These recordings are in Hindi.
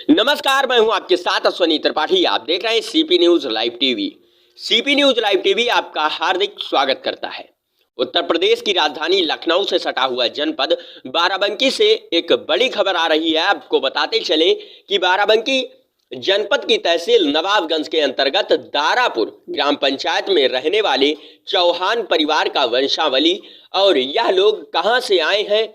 नमस्कार, मैं हूं आपके साथ अश्वनी त्रिपाठी। आप देख रहे हैं CP news live TV. CP news live TV आपका हार्दिक स्वागत करता है। उत्तर प्रदेश की राजधानी लखनऊ से सटा हुआ जनपद बाराबंकी से एक बड़ी खबर आ रही है। आपको बताते चले कि बाराबंकी जनपद की तहसील नवाबगंज के अंतर्गत दारापुर ग्राम पंचायत में रहने वाले चौहान परिवार का वंशावली और यह लोग कहां से आए हैं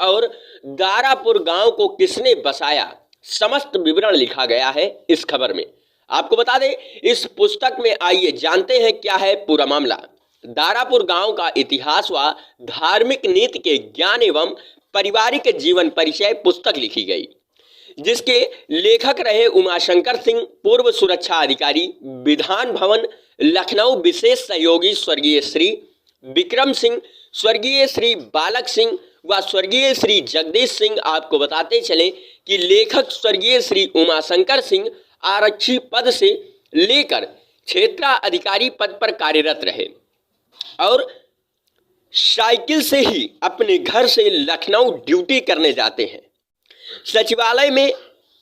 और दारापुर गांव को किसने बसाया, समस्त विवरण लिखा गया है इस खबर में। आपको बता दें, इस पुस्तक में आइए जानते हैं क्या है पूरा मामला। दारापुर गांव का इतिहास व धार्मिक नीति के ज्ञान एवं पारिवारिक जीवन परिचय पुस्तक लिखी गई, जिसके लेखक रहे उमाशंकर सिंह, पूर्व सुरक्षा अधिकारी, विधान भवन लखनऊ विशेष सहयोगी स्वर्गीय श्री विक्रम सिंह, स्वर्गीय श्री बालक सिंह व स्वर्गीय श्री जगदीश सिंह। आपको बताते चले कि लेखक स्वर्गीय श्री उमाशंकर सिंह आरक्षी पद से लेकर क्षेत्राधिकारी पद पर कार्यरत रहे और साइकिल से ही अपने घर से लखनऊ ड्यूटी करने जाते हैं सचिवालय में।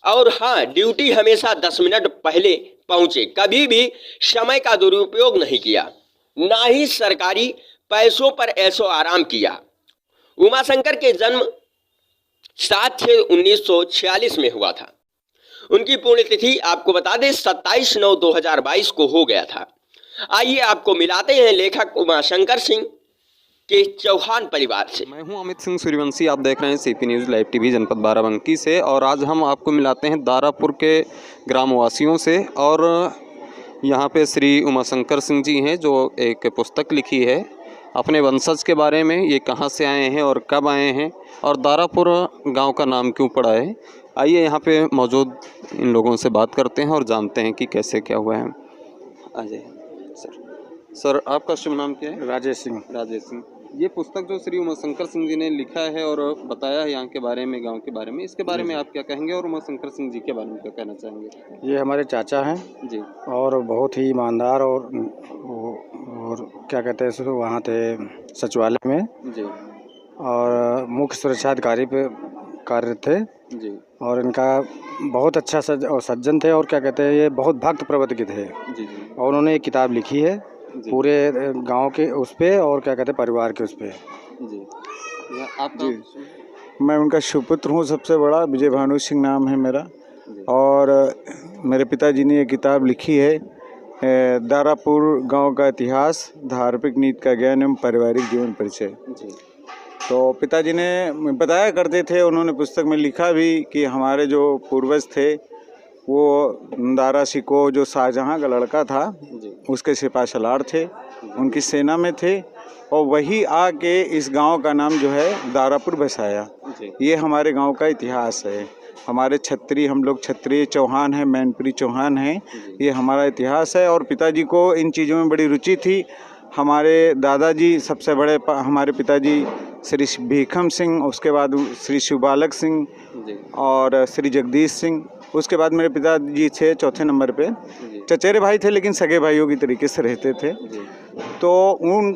और हाँ, ड्यूटी हमेशा 10 मिनट पहले पहुंचे, कभी भी समय का दुरुपयोग नहीं किया, ना ही सरकारी पैसों पर ऐसो आराम किया। उमाशंकर के जन्म 7/6/1946 में हुआ था। उनकी पुण्यतिथि आपको बता दें 27/9/2022 को हो गया था। आइए आपको मिलाते हैं लेखक उमाशंकर सिंह के चौहान परिवार से। मैं हूं अमित सिंह सूर्यवंशी। आप देख रहे हैं सीपी न्यूज़ लाइव टीवी जनपद बाराबंकी से, और आज हम आपको मिलाते हैं दारापुर के ग्रामवासियों से। और यहां पे श्री उमाशंकर सिंह जी हैं जो एक पुस्तक लिखी है अपने वंशज के बारे में, ये कहां से आए हैं और कब आए हैं और दारापुर गांव का नाम क्यों पड़ा है। आइए यहाँ पे मौजूद इन लोगों से बात करते हैं और जानते हैं कि कैसे क्या हुआ है। आ जाइए सर, आपका शुभ नाम क्या है? राजेश सिंह। ये पुस्तक जो श्री उमाशंकर सिंह जी ने लिखा है और बताया है यहाँ के बारे में, गांव के बारे में, इसके बारे में आप क्या कहेंगे और उमाशंकर सिंह जी के बारे में क्या कहना चाहेंगे? ये हमारे चाचा हैं जी, और बहुत ही ईमानदार और क्या कहते हैं वहाँ थे सचिवालय में जी, और मुख्य सुरक्षा अधिकारी पे कार्य थे जी, और इनका बहुत अच्छा सज्जन थे और क्या कहते हैं ये बहुत भक्त प्रवृत्ति के थे। जी, जी, और उन्होंने एक किताब लिखी है पूरे गांव के उस पे और क्या कहते हैं परिवार के उस पे। जी। आप जी, मैं उनका सुपुत्र हूँ, सबसे बड़ा विजय भानु सिंह नाम है मेरा। और मेरे पिताजी ने ये किताब लिखी है दारापुर गांव का इतिहास, धार्मिक नीति का ज्ञान एवं पारिवारिक जीवन परिचय। तो पिताजी ने बताया करते थे, उन्होंने पुस्तक में लिखा भी कि हमारे जो पूर्वज थे वो दारा शिकोह जो शाहजहाँ का लड़का था उसके सिपा सलार थे, उनकी सेना में थे और वही आके इस गांव का नाम जो है दारापुर बसाया। ये हमारे गांव का इतिहास है। हमारे क्षत्रिय, हम लोग क्षत्रिय चौहान हैं, मैनपुरी चौहान हैं, ये हमारा इतिहास है। और पिताजी को इन चीज़ों में बड़ी रुचि थी। हमारे दादाजी सबसे बड़े हमारे पिताजी श्री भीखम सिंह, उसके बाद श्री शिवबालक सिंह और श्री जगदीश सिंह, उसके बाद मेरे पिताजी थे चौथे नंबर पे। चचेरे भाई थे लेकिन सगे भाइयों की तरीके से रहते थे। तो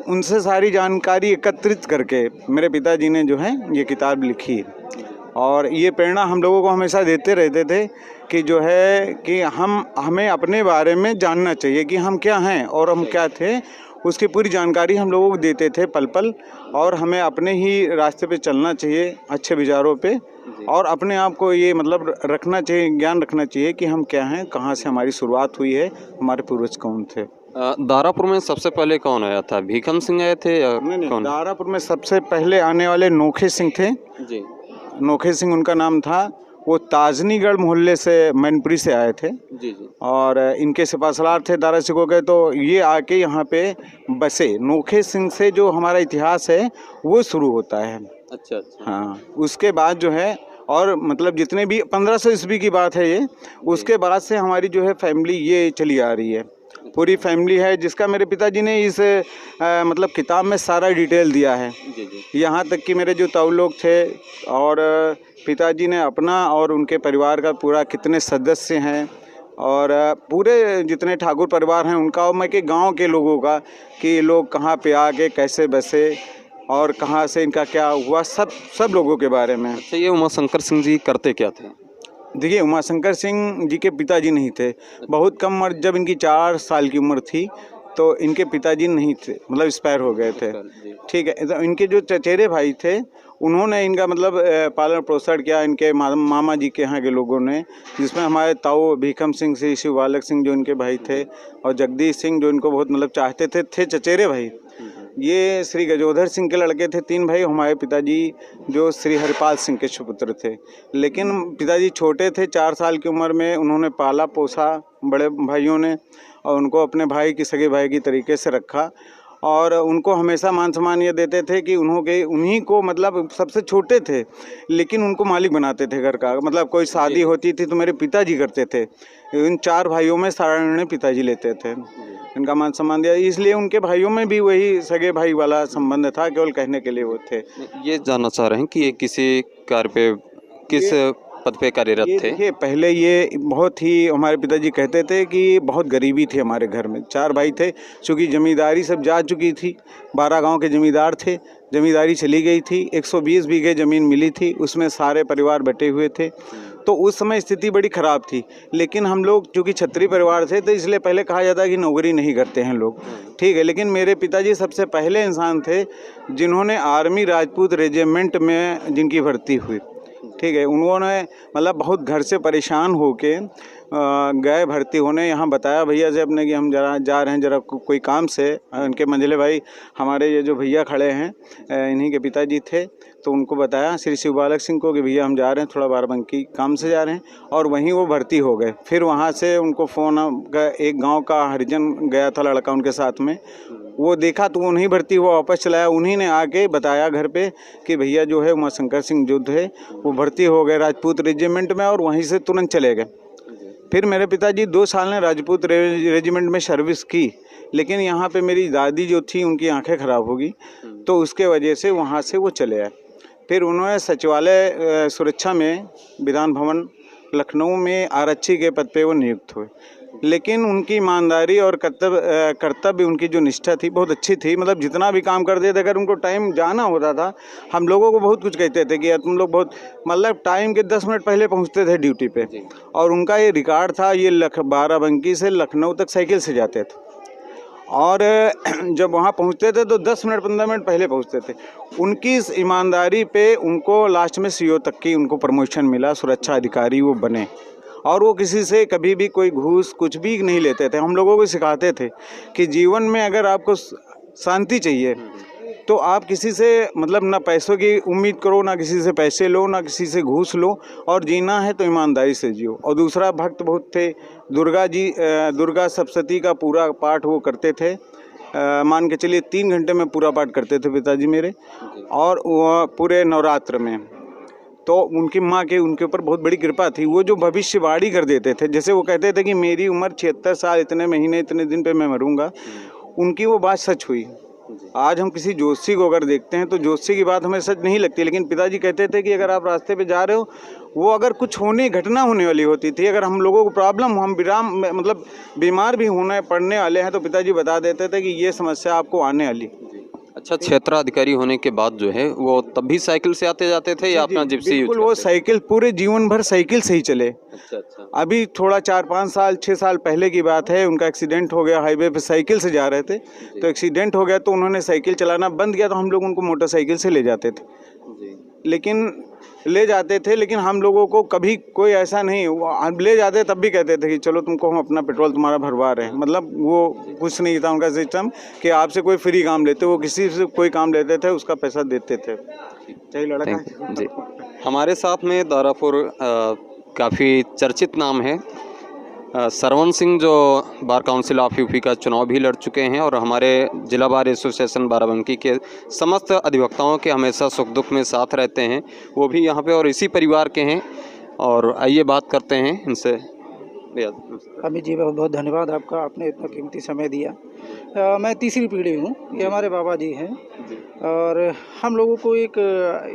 उनसे सारी जानकारी एकत्रित करके मेरे पिताजी ने जो है ये किताब लिखी और ये प्रेरणा हम लोगों को हमेशा देते रहते थे कि जो है कि हमें अपने बारे में जानना चाहिए कि हम क्या हैं और हम क्या थे, उसकी पूरी जानकारी हम लोगों को देते थे पल पल। और हमें अपने ही रास्ते पे चलना चाहिए, अच्छे विचारों पे, और अपने आप को ये मतलब रखना चाहिए, ज्ञान रखना चाहिए कि हम क्या हैं, कहाँ से हमारी शुरुआत हुई है, हमारे पूर्वज कौन थे। दारापुर में सबसे पहले कौन आया था? भीखम सिंह आए थे या नहीं, कौन? दारापुर में सबसे पहले आने वाले नोखे सिंह थे जी, नोखे सिंह उनका नाम था। वो ताजनीगढ़ मोहल्ले से, मैनपुरी से आए थे। जी, जी, और इनके सिपासलार थे दारा शिकोह के, तो ये आके यहाँ पे बसे। नोखे सिंह से जो हमारा इतिहास है वो शुरू होता है। अच्छा। हाँ, उसके बाद जो है और मतलब जितने भी 1500 ईस्वी की बात है ये, उसके बाद से हमारी जो है फैमिली ये चली आ रही है, पूरी फैमिली है, जिसका मेरे पिताजी ने इस मतलब किताब में सारा डिटेल दिया है। यहाँ तक कि मेरे जो ताऊ लोग थे और पिताजी ने अपना और उनके परिवार का पूरा कितने सदस्य हैं और पूरे जितने ठाकुर परिवार हैं उनका और मैं के गाँव के लोगों का कि ये लोग कहाँ पे आके कैसे बसे और कहाँ से इनका क्या हुआ, सब लोगों के बारे में। अच्छा, ये उमाशंकर सिंह जी करते क्या थे? देखिए, उमाशंकर सिंह जी के पिताजी नहीं थे, बहुत कम उम्र, जब इनकी 4 साल की उम्र थी तो इनके पिताजी नहीं थे, मतलब एक्सपायर हो गए थे। ठीक है, तो इनके जो चचेरे भाई थे उन्होंने इनका मतलब पालन पोषण किया, इनके मामा जी के यहाँ के लोगों ने, जिसमें हमारे ताऊ भीखम सिंह, श्री शिव बालक सिंह जो इनके भाई थे, और जगदीश सिंह जो इनको बहुत मतलब चाहते थे चचेरे भाई। ये श्री गजोधर सिंह के लड़के थे 3 भाई। हमारे पिताजी जो श्री हरिपाल सिंह के सुपुत्र थे, लेकिन पिताजी छोटे थे, 4 साल की उम्र में उन्होंने पाला पोसा बड़े भाइयों ने, और उनको अपने भाई की सगे भाई की तरीके से रखा, और उनको हमेशा मान सम्मान ये देते थे कि उन्हीं को मतलब सबसे छोटे थे, लेकिन उनको मालिक बनाते थे घर का। मतलब कोई शादी होती थी तो मेरे पिताजी करते थे, इन 4 भाइयों में सारा निर्णय पिताजी लेते थे, इनका मान सम्मान दिया, इसलिए उनके भाइयों में भी वही सगे भाई वाला संबंध था, केवल कहने के लिए वो थे। ये जानना चाह रहे हैं कि ये किसी कार्य पे, किस पद पे कार्यरत थे? देखिए, पहले ये बहुत ही, हमारे पिताजी कहते थे कि बहुत गरीबी थी हमारे घर में, 4 भाई थे, चूँकि जमींदारी सब जा चुकी थी, 12 गांव के जमींदार थे, जमींदारी चली गई थी, 120 बीघे ज़मीन मिली थी, उसमें सारे परिवार बटे हुए थे, तो उस समय स्थिति बड़ी ख़राब थी। लेकिन हम लोग चूँकि क्षत्रिय परिवार थे तो इसलिए पहले कहा जाता है कि नौकरी नहीं करते हैं लोग, ठीक है, लेकिन मेरे पिताजी सबसे पहले इंसान थे जिन्होंने आर्मी राजपूत रेजिमेंट में जिनकी भर्ती हुई, ठीक है। उन्होंने मतलब बहुत घर से परेशान होके गए भर्ती होने, यहाँ बताया भैया से अपने कि हम जरा जा रहे हैं जरा कोई काम से। उनके मंझले भाई हमारे ये जो भैया खड़े हैं इन्हीं के पिताजी थे, तो उनको बताया श्री शिव बालक सिंह को कि भैया हम जा रहे हैं, थोड़ा बाराबंकी काम से जा रहे हैं, और वहीं वो भर्ती हो गए। फिर वहाँ से उनको फ़ोन, एक गाँव का हरिजन गया था लड़का उनके साथ में, वो देखा तो वो नहीं भर्ती हुआ, वापस चलाया, उन्हीं ने आके बताया घर पे कि भैया जो है उमाशंकर सिंह जो थे वो भर्ती हो गए राजपूत रेजिमेंट में, और वहीं से तुरंत चले गए। फिर मेरे पिताजी 2 साल ने राजपूत रेजिमेंट में सर्विस की, लेकिन यहाँ पे मेरी दादी जो थी उनकी आंखें ख़राब हो गई, तो उसके वजह से वहाँ से वो चले आए। फिर उन्होंने सचिवालय सुरक्षा में विधान भवन लखनऊ में आरक्षी के पद पे वो नियुक्त हुए, लेकिन उनकी ईमानदारी और कर्तव्य उनकी जो निष्ठा थी बहुत अच्छी थी। मतलब जितना भी काम करते थे, अगर उनको टाइम जाना होता था, हम लोगों को बहुत कुछ कहते थे कि यार तुम लोग बहुत मतलब टाइम के 10 मिनट पहले पहुंचते थे ड्यूटी पे, और उनका ये रिकॉर्ड था, ये बाराबंकी से लखनऊ तक साइकिल से जाते थे, और जब वहाँ पहुँचते थे तो 10 मिनट 15 मिनट पहले पहुँचते थे। उनकी इस ईमानदारी पे उनको लास्ट में CO तक की उनको प्रमोशन मिला, सुरक्षा अधिकारी वो बने, और वो किसी से कभी भी कोई घूस कुछ भी नहीं लेते थे। हम लोगों को सिखाते थे कि जीवन में अगर आपको शांति चाहिए तो आप किसी से मतलब ना पैसों की उम्मीद करो, ना किसी से पैसे लो, ना किसी से घूस लो, और जीना है तो ईमानदारी से जियो। और दूसरा, भक्त बहुत थे, दुर्गा सप्तशती का पूरा पाठ वो करते थे, मान के चलिए 3 घंटे में पूरा पाठ करते थे पिताजी मेरे, और वो पूरे नवरात्र में। तो उनकी माँ के उनके ऊपर बहुत बड़ी कृपा थी, वो जो भविष्यवाणी कर देते थे, जैसे वो कहते थे कि मेरी उम्र 76 साल इतने महीने इतने दिन पे मैं मरूंगा, उनकी वो बात सच हुई। आज हम किसी जोशी को अगर देखते हैं तो जोशी की बात हमें सच नहीं लगती, लेकिन पिताजी कहते थे कि अगर आप रास्ते पे जा रहे हो, वो अगर कुछ घटना होने वाली होती थी, अगर हम लोगों को प्रॉब्लम, हम मतलब बीमार भी पड़ने वाले हैं, तो पिताजी बता देते थे कि ये समस्या आपको आने वाली। अच्छा, क्षेत्राधिकारी होने के बाद जो है वो तब भी साइकिल से आते जाते थे या अपना जिप्सी यूज बिल्कुल, वो साइकिल पूरे जीवन भर साइकिल से ही चले। अच्छा। अभी थोड़ा 4-5 साल 6 साल पहले की बात है, उनका एक्सीडेंट हो गया, हाईवे पे साइकिल से जा रहे थे, तो एक्सीडेंट हो गया तो उन्होंने साइकिल चलाना बंद किया, तो हम लोग उनको मोटरसाइकिल से ले जाते थे, लेकिन हम लोगों को कभी कोई ऐसा नहीं, हम ले जाते तब भी कहते थे कि चलो तुमको हम अपना पेट्रोल तुम्हारा भरवा रहे हैं। मतलब वो कुछ नहीं था उनका सिस्टम कि आपसे कोई फ्री काम लेते, वो किसी से कोई काम लेते थे उसका पैसा देते थे। चाहिए लड़का जी। हमारे साथ में दारापुर काफ़ी चर्चित नाम है, सरवण सिंह, जो बार काउंसिल ऑफ यूपी का चुनाव भी लड़ चुके हैं, और हमारे जिला बार एसोसिएशन बाराबंकी के समस्त अधिवक्ताओं के हमेशा सुख दुख में साथ रहते हैं, वो भी यहाँ पे और इसी परिवार के हैं। और आइए बात करते हैं इनसे। अमित जी, बहुत बहुत धन्यवाद आपका, आपने इतना कीमती समय दिया। मैं तीसरी पीढ़ी हूँ, ये हमारे बाबा जी हैं, और हम लोगों को एक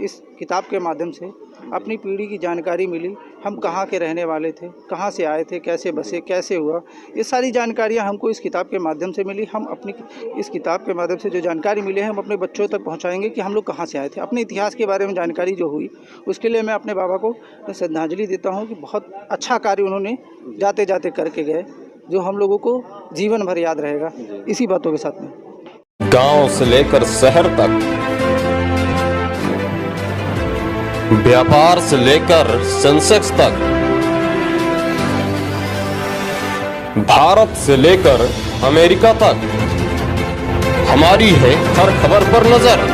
इस किताब के माध्यम से अपनी पीढ़ी की जानकारी मिली, हम कहाँ के रहने वाले थे, कहाँ से आए थे, कैसे बसे, कैसे हुआ, ये सारी जानकारियाँ हमको इस किताब के माध्यम से मिली। हम अपनी इस किताब के माध्यम से जो जानकारी मिली है हम अपने बच्चों तक पहुँचाएँगे कि हम लोग कहाँ से आए थे। अपने इतिहास के बारे में जानकारी जो हुई उसके लिए मैं अपने बाबा को श्रद्धांजलि देता हूँ कि बहुत अच्छा कार्य उन्होंने जाते जाते करके गए, जो हम लोगों को जीवन भर याद रहेगा। इसी बातों के साथ में गांव से लेकर शहर तक, व्यापार से लेकर सेंसेक्स तक, भारत से लेकर अमेरिका तक, हमारी है हर खबर पर नजर।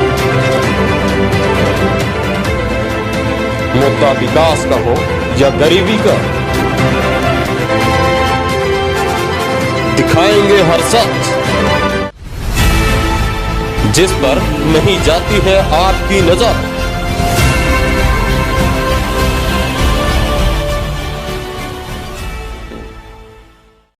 मुद्दा विकास का हो या गरीबी का, दिखाएंगे हर सच जिस पर नहीं जाती है आपकी नजर।